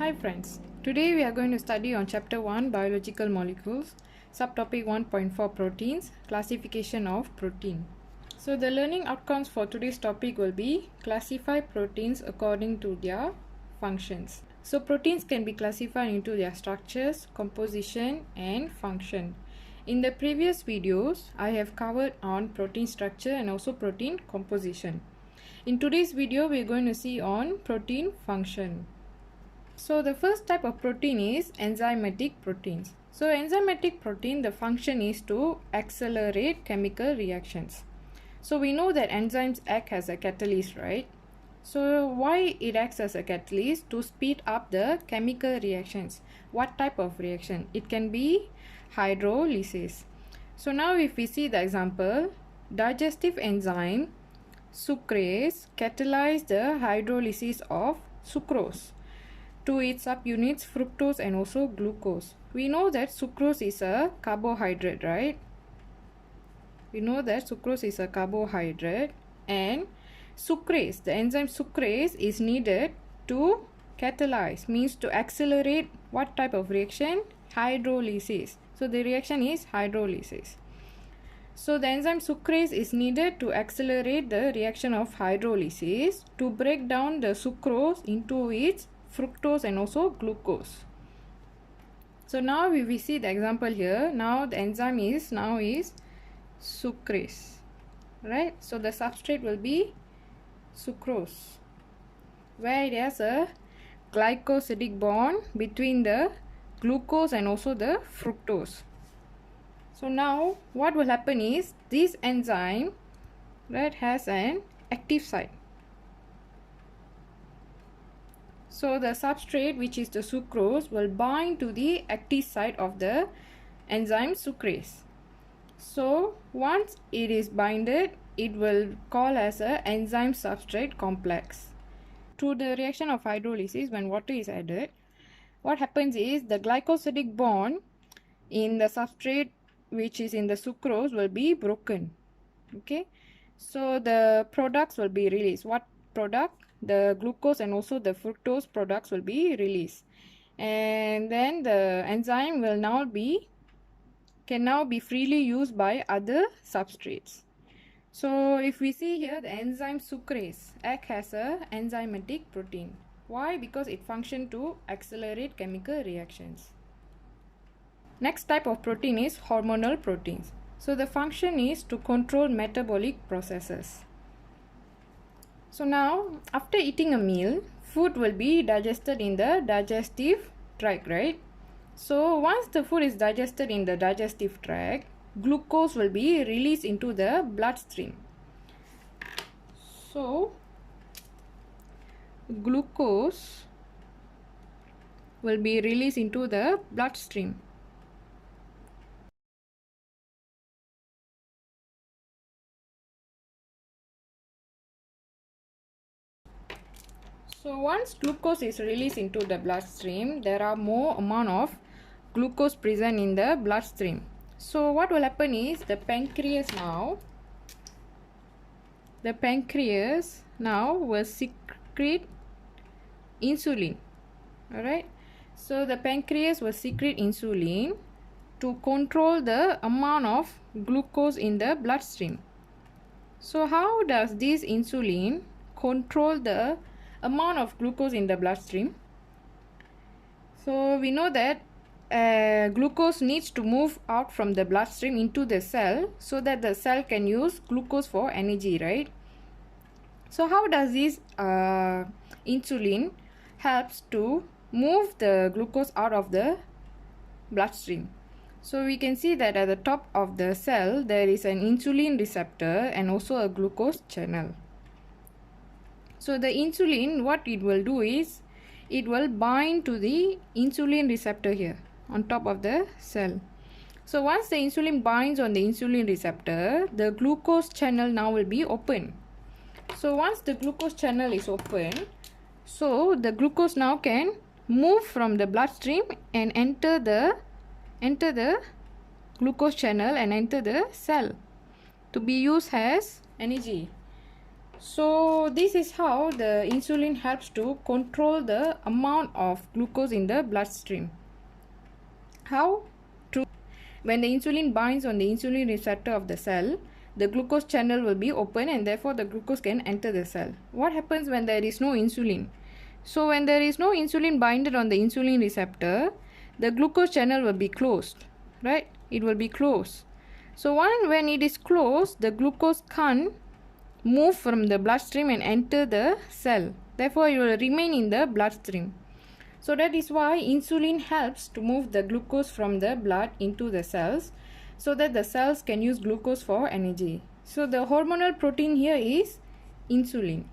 Hi friends, today we are going to study on chapter 1 biological molecules, subtopic 1.4 proteins, classification of protein. So the learning outcomes for today's topic will be classify proteins according to their functions. So proteins can be classified into their structures, composition and function. In the previous videos, I have covered on protein structure and also protein composition. In today's video, we are going to see on protein function. So the first type of protein is enzymatic proteins. So enzymatic protein, the function is to accelerate chemical reactions. So we know that enzymes act as a catalyst, right? So why it acts as a catalyst? To speed up the chemical reactions. What type of reaction? It can be hydrolysis. So now if we see the example, digestive enzyme Sucrase catalyze the hydrolysis of sucrose to its subunits fructose and also glucose. We know that sucrose is a carbohydrate, right? We know that sucrose is a carbohydrate, and sucrase, the enzyme sucrase, is needed to catalyze, means to accelerate what type of reaction? Hydrolysis. So the reaction is hydrolysis. So the enzyme sucrase is needed to accelerate the reaction of hydrolysis to break down the sucrose into its fructose and also glucose. So now we see the example here. Now the enzyme is sucrase, right? So the substrate will be sucrose, where it has a glycosidic bond between the glucose and also the fructose. So now what will happen is this enzyme, right, has an active site. So the substrate, which is the sucrose, will bind to the active site of the enzyme sucrase. So once it is binded, it will call as a enzyme substrate complex. To the reaction of hydrolysis, when water is added, what happens is the glycosidic bond in the substrate, which is in the sucrose, will be broken. Okay, so the products will be released. What product? The glucose and also the fructose products will be released, and then the enzyme will can now be freely used by other substrates. So if we see here, the enzyme sucrase acts as a enzymatic protein. Why? Because it functions to accelerate chemical reactions. Next type of protein is hormonal proteins. So the function is to control metabolic processes. So now after eating a meal, food will be digested in the digestive tract, right? So once the food is digested in the digestive tract, glucose will be released into the bloodstream. So glucose will be released into the bloodstream. So once glucose is released into the bloodstream, there are more amount of glucose present in the bloodstream. So what will happen is the pancreas now will secrete insulin. Alright, so the pancreas will secrete insulin to control the amount of glucose in the bloodstream. So how does this insulin control the amount of glucose in the bloodstream? So we know that glucose needs to move out from the bloodstream into the cell so that the cell can use glucose for energy, right? So how does this insulin helps to move the glucose out of the bloodstream? So we can see that at the top of the cell there is an insulin receptor and also a glucose channel. So the insulin, what it will do is it will bind to the insulin receptor here on top of the cell. So once the insulin binds on the insulin receptor, the glucose channel now will be open. So once the glucose channel is open, so the glucose now can move from the bloodstream and enter the glucose channel and enter the cell to be used as energy. So this is how the insulin helps to control the amount of glucose in the bloodstream. How? When the insulin binds on the insulin receptor of the cell, the glucose channel will be open and therefore the glucose can enter the cell. What happens when there is no insulin? So when there is no insulin binded on the insulin receptor, the glucose channel will be closed, right? It will be closed. So when it is closed, the glucose can't move from the bloodstream and enter the cell. Therefore, it will remain in the bloodstream. So that is why insulin helps to move the glucose from the blood into the cells so that the cells can use glucose for energy. So the hormonal protein here is insulin.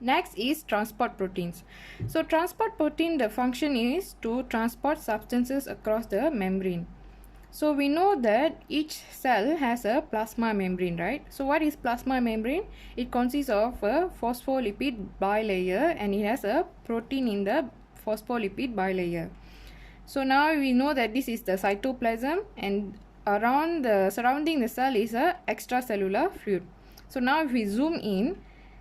Next is transport proteins. So transport protein, the function is to transport substances across the membrane. So we know that each cell has a plasma membrane, right? So what is plasma membrane? It consists of a phospholipid bilayer and it has a protein in the phospholipid bilayer. So now we know that this is the cytoplasm and surrounding the cell is a extracellular fluid. So now if we zoom in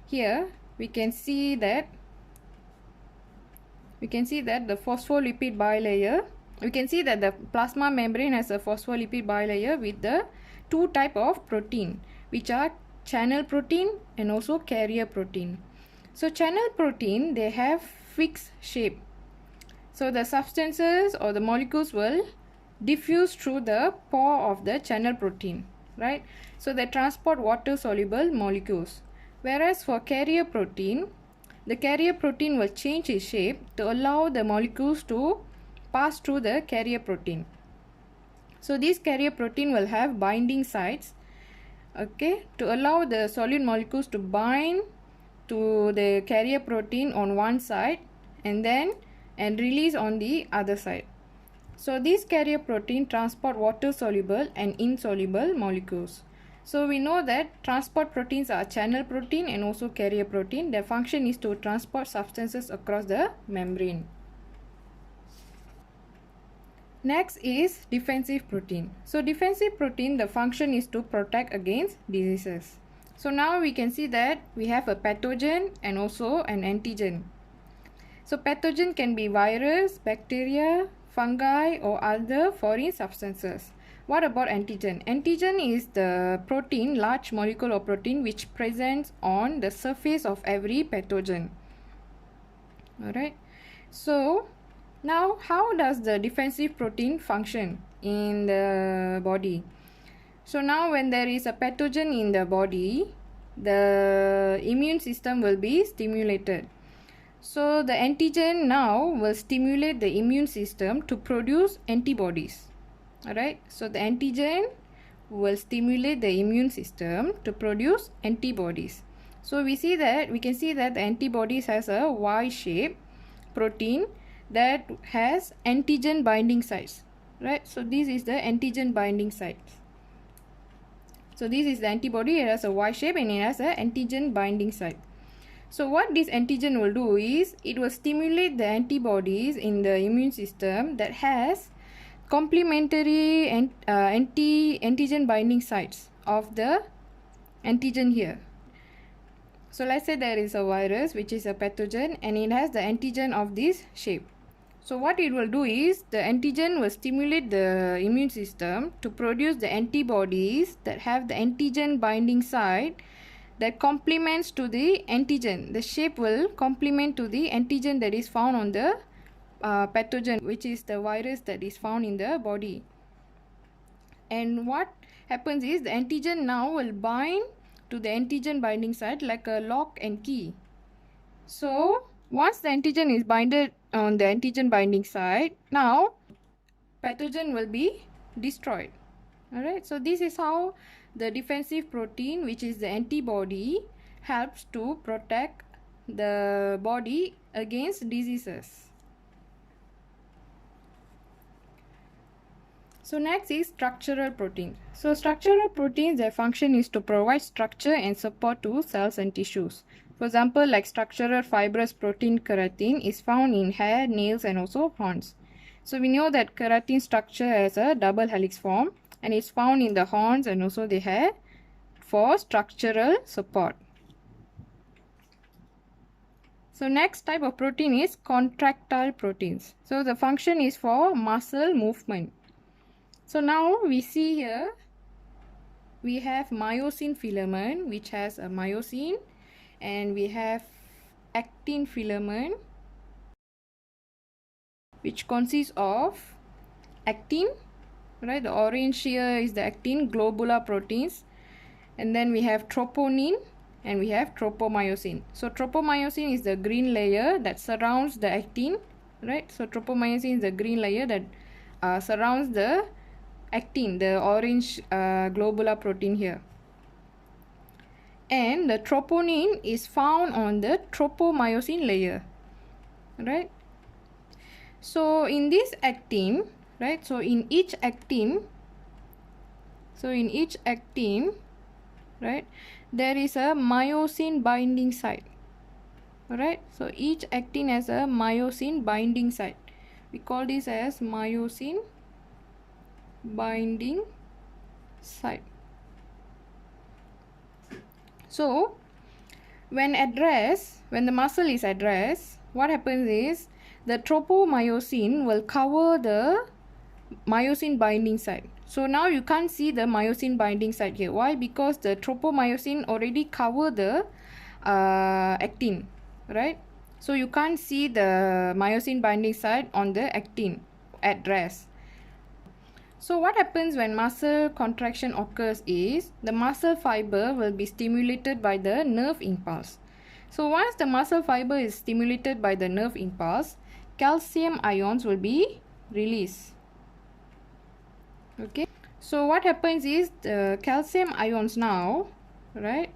here, we can see that the phospholipid bilayer, we can see that the plasma membrane has a phospholipid bilayer with the two type of protein, which are channel protein and also carrier protein. So channel protein, they have fixed shape. So the substances or the molecules will diffuse through the pore of the channel protein, right? So they transport water soluble molecules. Whereas for carrier protein, the carrier protein will change its shape to allow the molecules to pass through the carrier protein. So this carrier protein will have binding sites, okay, to allow the solid molecules to bind to the carrier protein on one side and release on the other side. So this carrier protein transport water soluble and insoluble molecules. So we know that transport proteins are channel protein and also carrier protein. Their function is to transport substances across the membrane. Next is defensive protein. So defensive protein, the function is to protect against diseases. So now we can see that we have a pathogen and also an antigen. So pathogen can be virus, bacteria, fungi or other foreign substances. What about antigen? Antigen is the protein, large molecule of protein which presents on the surface of every pathogen. Alright. So now how does the defensive protein function in the body? So now when there is a pathogen in the body, the immune system will be stimulated. So the antigen now will stimulate the immune system to produce antibodies. Alright, so the antigen will stimulate the immune system to produce antibodies. So we can see that the antibodies has a Y-shaped protein that has antigen binding sites. Right, so this is the antigen binding sites. So this is the antibody, it has a Y shape and it has an antigen binding site. So what this antigen will do is it will stimulate the antibodies in the immune system that has complementary antigen binding sites of the antigen here. So let's say there is a virus which is a pathogen and it has the antigen of this shape. So what it will do is the antigen will stimulate the immune system to produce the antibodies that have the antigen binding site that complements to the antigen. The shape will complement to the antigen that is found on the pathogen, which is the virus that is found in the body. And what happens is the antigen now will bind to the antigen binding site like a lock and key. So once the antigen is binded on the antigen binding site, now pathogen will be destroyed. Alright, so this is how the defensive protein, which is the antibody, helps to protect the body against diseases. So next is structural protein. So structural proteins, their function is to provide structure and support to cells and tissues. For example, like structural fibrous protein keratin is found in hair, nails and also horns. So we know that keratin structure has a double helix form and it's found in the horns and also the hair for structural support. So next type of protein is contractile proteins. So the function is for muscle movement. So now we see here we have myosin filament, which has a myosin, and we have actin filament, which consists of actin, right? The orange here is the actin, globular proteins, and then we have troponin and we have tropomyosin. So tropomyosin is the green layer that surrounds the actin, right? So tropomyosin is the green layer that surrounds the actin, the orange globular protein here. And the troponin is found on the tropomyosin layer, right? So in this actin, right, so in each actin, right, there is a myosin binding site. Alright, so each actin has a myosin binding site. We call this as myosin binding site. So when the muscle is addressed, what happens is the tropomyosin will cover the myosin binding site. So now you can't see the myosin binding site here. Why? Because the tropomyosin already cover the actin, right? So you can't see the myosin binding site on the actin at rest. So what happens when muscle contraction occurs is the muscle fiber will be stimulated by the nerve impulse. So once the muscle fiber is stimulated by the nerve impulse, calcium ions will be released. Okay, so what happens is the calcium ions now, right,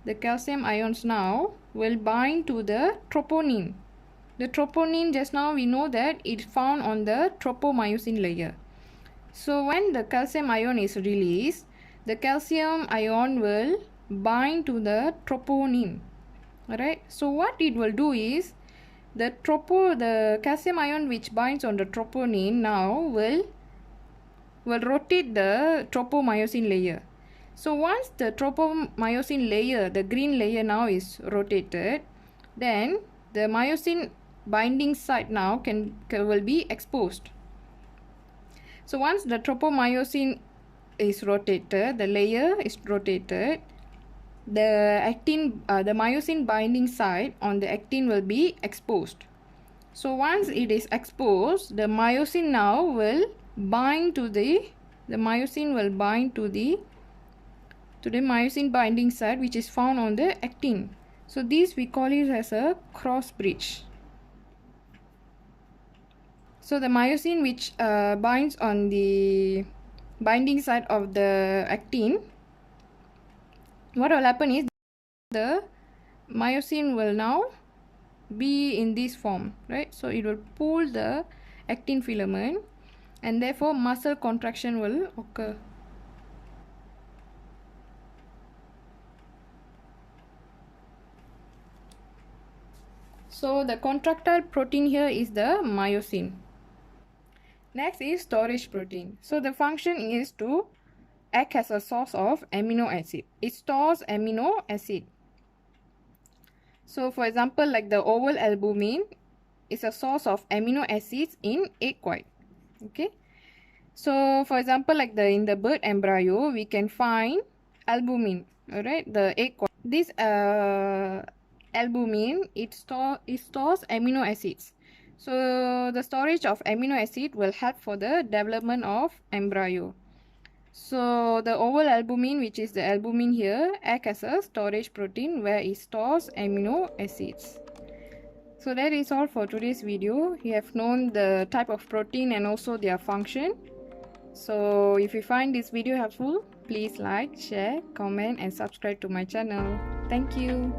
the calcium ions now will bind to the troponin. The troponin, just now we know that it's found on the tropomyosin layer. So when the calcium ion is released, the calcium ion will bind to the troponin. Alright, so what it will do is the calcium ion which binds on the troponin now will rotate the tropomyosin layer. So once the tropomyosin layer, the green layer now is rotated, then the myosin binding site now will be exposed. So once the tropomyosin is rotated, the layer is rotated, the myosin binding site on the actin will be exposed. So once it is exposed, the myosin now will bind to the myosin binding site which is found on the actin. So this we call it as a cross bridge. So the myosin which binds on the binding site of the actin, what will happen is the myosin will now be in this form, right? So it will pull the actin filament and therefore muscle contraction will occur. So the contractile protein here is the myosin. Next is storage protein. So the function is to act as a source of amino acid. It stores amino acid. So for example, like the ovalalbumin is a source of amino acids in egg white. Okay. So for example, like in the bird embryo, we can find albumin. Alright, the egg white. This albumin, it stores amino acids. So the storage of amino acid will help for the development of embryo. So the ovalalbumin, which is the albumin here, acts as a storage protein where it stores amino acids. So that is all for today's video. You have known the type of protein and also their function. So if you find this video helpful, please like, share, comment and subscribe to my channel. Thank you.